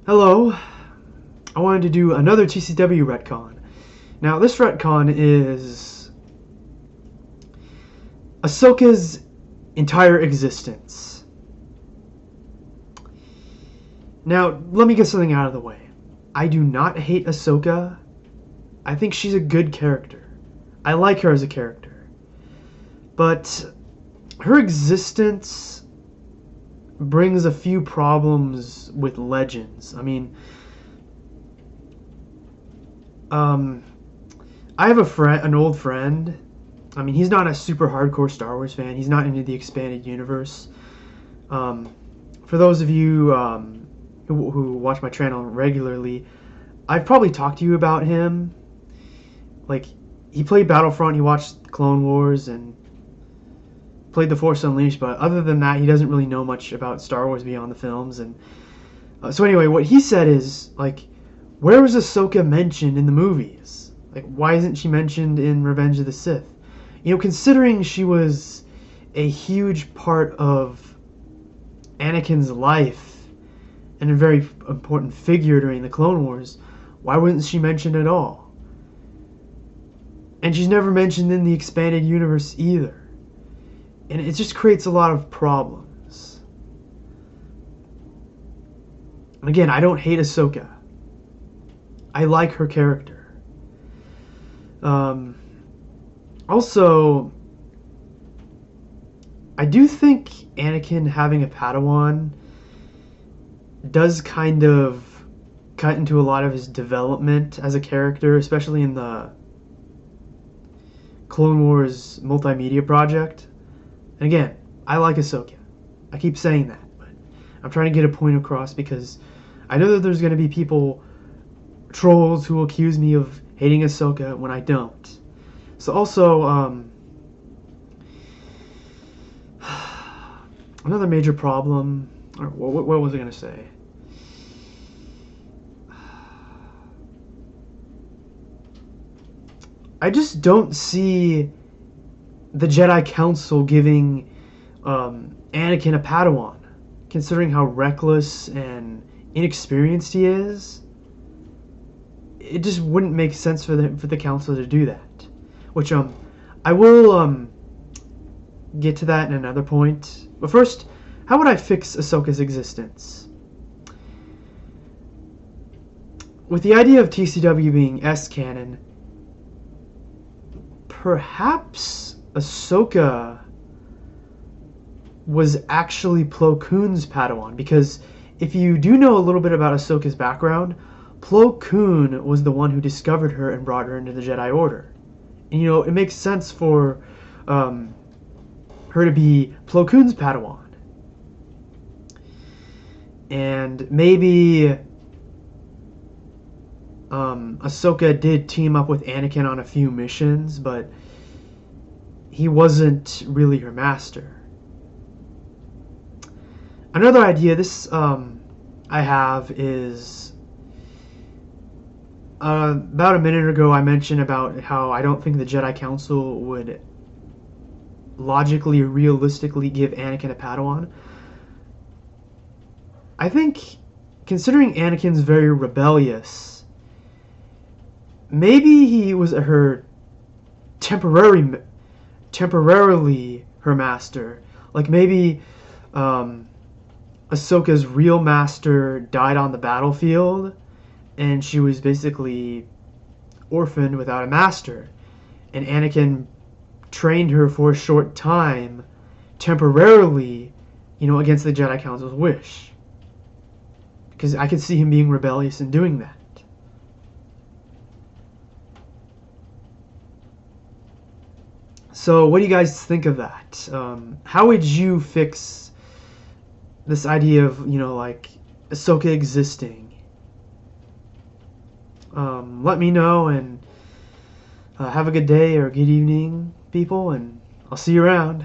Hello, I wanted to do another TCW retcon. Now, this retcon is Ahsoka's entire existence. Now, let me get something out of the way. I do not hate Ahsoka. I think she's a good character. I like her as a character. But her existence brings a few problems with Legends. I have an old friend. He's not a super hardcore Star Wars fan. He's not into the expanded universe. For those of you who watch my channel regularly, I've probably talked to you about him. Like, he played Battlefront, he watched Clone Wars, and played The Force Unleashed, but other than that, he doesn't really know much about Star Wars beyond the films. And so anyway, what he said is, like, where was Ahsoka mentioned in the movies? Like, why isn't she mentioned in Revenge of the Sith? You know, considering she was a huge part of Anakin's life and a very important figure during the Clone Wars, why wasn't she mentioned at all? And she's never mentioned in the expanded universe either. And it just creates a lot of problems. And again, I don't hate Ahsoka. I like her character. Also, I do think Anakin having a Padawan does kind of cut into a lot of his development as a character, especially in the Clone Wars multimedia project. And again, I like Ahsoka. I keep saying that, but I'm trying to get a point across because I know that there's going to be trolls who will accuse me of hating Ahsoka when I don't. So also, another major problem, or what was I going to say? I just don't see the Jedi Council giving Anakin a Padawan, considering how reckless and inexperienced he is. It just wouldn't make sense for the Council to do that. Which I will get to that in another point. But first, how would I fix Ahsoka's existence? With the idea of TCW being S-canon, perhaps Ahsoka was actually Plo Koon's Padawan, because if you do know a little bit about Ahsoka's background, Plo Koon was the one who discovered her and brought her into the Jedi Order. And, you know, it makes sense for her to be Plo Koon's Padawan. And maybe Ahsoka did team up with Anakin on a few missions, but he wasn't really her master. Another idea I have is about a minute ago I mentioned about how I don't think the Jedi Council would logically or realistically give Anakin a Padawan. I think, considering Anakin's very rebellious, maybe he was her temporarily her master. Like, maybe Ahsoka's real master died on the battlefield and she was basically orphaned without a master, and Anakin trained her for a short time temporarily, you know, against the Jedi Council's wish, because I could see him being rebellious and doing that. So what do you guys think of that? How would you fix this idea of, you know, like, Ahsoka existing? Let me know, and have a good day or good evening, people, and I'll see you around.